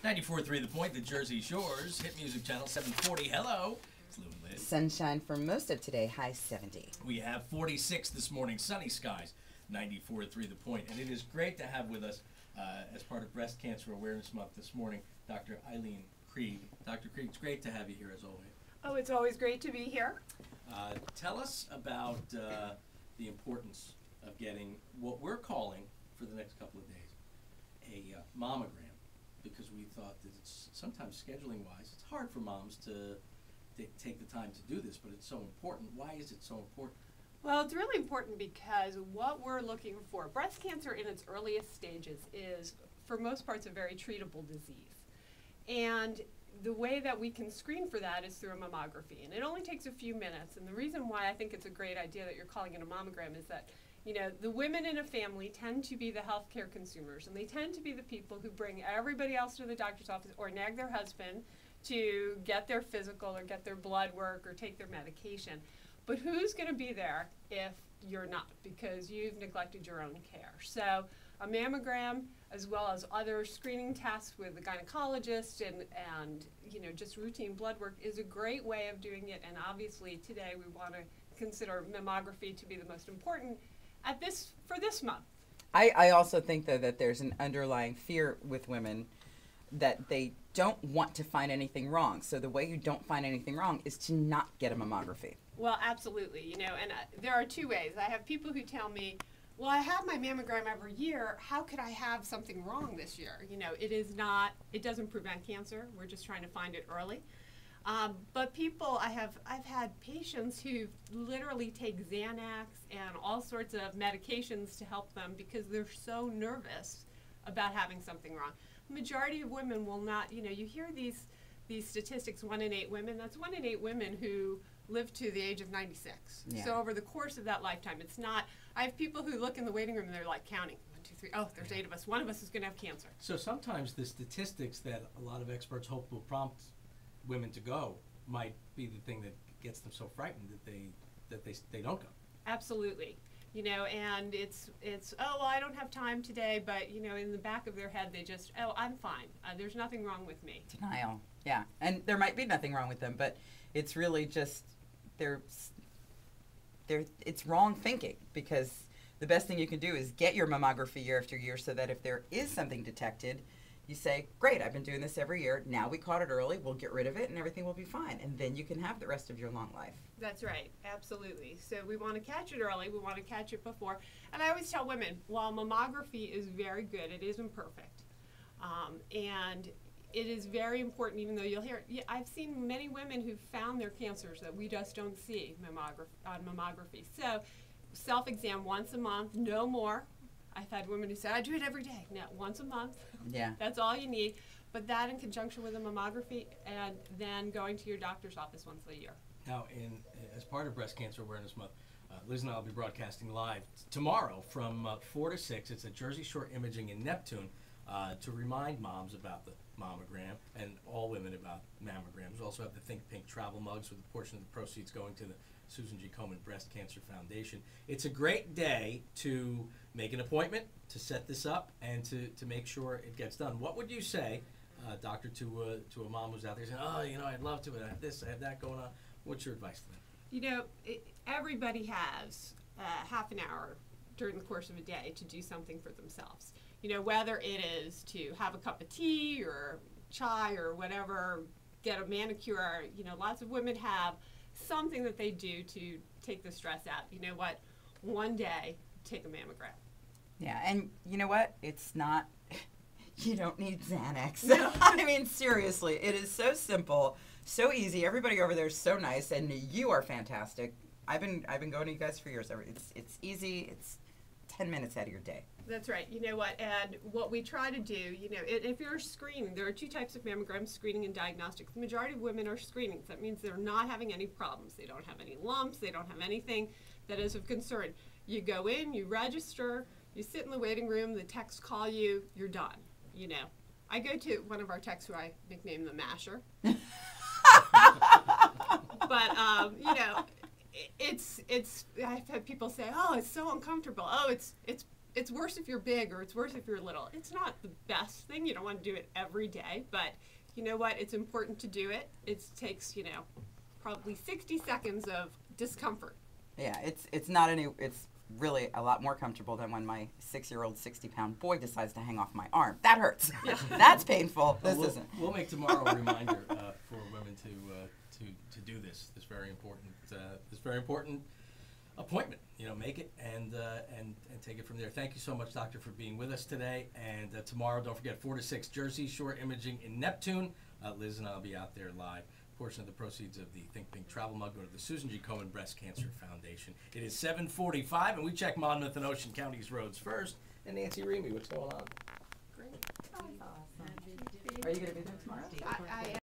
94.3 The Point, the Jersey Shores, hit music channel 740. Hello, it's Lou and Liz. Sunshine for most of today, high 70. We have 46 this morning, sunny skies, 94.3 The Point. And it is great to have with us, as part of Breast Cancer Awareness Month this morning, Dr. Eileen Krieg. Dr. Krieg, it's great to have you here as always. Oh, it's always great to be here. Tell us about the importance of getting what we're calling, for the next couple of days, a mammogram. Because we thought that it's sometimes scheduling-wise, it's hard for moms to take the time to do this, but it's so important. Why is it so important? Well, it's really important because what we're looking for, breast cancer in its earliest stages is, for most parts, a very treatable disease. And the way that we can screen for that is through a mammography. And it only takes a few minutes. And the reason why I think it's a great idea that you're calling it a mammogram is that, you know, the women in a family tend to be the healthcare consumers, and they tend to be the people who bring everybody else to the doctor's office or nag their husband to get their physical or get their blood work or take their medication. But who's going to be there if you're not, because you've neglected your own care? So a mammogram, as well as other screening tests with the gynecologist and you know, just routine blood work, is a great way of doing it. And obviously today we want to consider mammography to be the most important for this month. I also think, though, that there's an underlying fear with women that they don't want to find anything wrong. So the way you don't find anything wrong is to not get a mammography. Well, absolutely. You know, and there are two ways. I have people who tell me, well, I have my mammogram every year. How could I have something wrong this year? You know, it doesn't prevent cancer. We're just trying to find it early. But people, I've had patients who literally take Xanax and all sorts of medications to help them because they're so nervous about having something wrong. The majority of women will not, you know, you hear these statistics, 1 in 8 women, that's 1 in 8 women who live to the age of 96. Yeah. So over the course of that lifetime, it's not, I have people who look in the waiting room and they're like counting, 1, 2, 3, oh, there's 8 of us, one of us is gonna have cancer. So sometimes the statistics that a lot of experts hope will prompt women to go might be the thing that gets them so frightened that they don't go. Absolutely. You know, and it's oh, well, I don't have time today, but you know, in the back of their head they just, oh, I'm fine. There's nothing wrong with me. Denial. Yeah. And there might be nothing wrong with them, but it's really just it's wrong thinking, because the best thing you can do is get your mammography year after year so that if there is something detected, you say, great, I've been doing this every year. Now we caught it early. We'll get rid of it and everything will be fine. And then you can have the rest of your long life. That's right. Absolutely. So we want to catch it early. We want to catch it before. And I always tell women, while mammography is very good, it isn't perfect. And it is very important, even though you'll hear, I've seen many women who've found their cancers that we just don't see on mammography. So self-exam once a month, no more. I've had women who say, I do it every day. No, once a month. Yeah. That's all you need. But that in conjunction with a mammography and then going to your doctor's office once a year. Now, as part of Breast Cancer Awareness Month, Liz and I will be broadcasting live tomorrow from 4 to 6. It's at Jersey Shore Imaging in Neptune to remind moms about the mammogram and all women about mammograms. We also have the Think Pink travel mugs with a portion of the proceeds going to the Susan G. Komen Breast Cancer Foundation. It's a great day to make an appointment, to set this up, and to make sure it gets done. What would you say, doctor, to a mom who's out there saying, oh, you know, I'd love to, but I have this, I have that going on? What's your advice to them? You know, everybody has half an hour during the course of a day to do something for themselves. You know, whether it is to have a cup of tea or chai or whatever, get a manicure. You know, lots of women have something that they do to take the stress out. You know what? One day, take a mammogram. Yeah, and you know what? It's not, you don't need Xanax. No. I mean, seriously, it is so simple, so easy. Everybody over there is so nice, and you are fantastic. I've been going to you guys for years. It's easy. It's 10 minutes out of your day. That's right. You know what? And what we try to do, you know, if you're screening, there are 2 types of mammograms, screening and diagnostic. The majority of women are screening. That means they're not having any problems. They don't have any lumps. They don't have anything that is of concern. You go in, you register, you sit in the waiting room, the techs call you, you're done. You know, I go to one of our techs who I nickname the Masher. But, you know, I've had people say, oh, it's so uncomfortable. Oh, it's it's worse if you're big or it's worse if you're little. It's not the best thing. You don't want to do it every day, but you know what? It's important to do it. It takes, probably 60 seconds of discomfort. Yeah, it's not any. It's really a lot more comfortable than when my 6-year-old 60-pound boy decides to hang off my arm. That hurts. Yeah. That's painful. This Well, isn't. We'll make tomorrow a reminder for women to do this very important appointment. Make it and take it from there. Thank you so much, Doctor, for being with us today. And tomorrow, don't forget 4 to 6 Jersey Shore Imaging in Neptune. Liz and I'll be out there live. Portion of the proceeds of the Think Pink travel mug go to the Susan G. Komen Breast Cancer Foundation. It is 7:45, and we check Monmouth and Ocean Counties roads first. And Nancy Remy, what's going on? Great. Are you going to be there tomorrow? I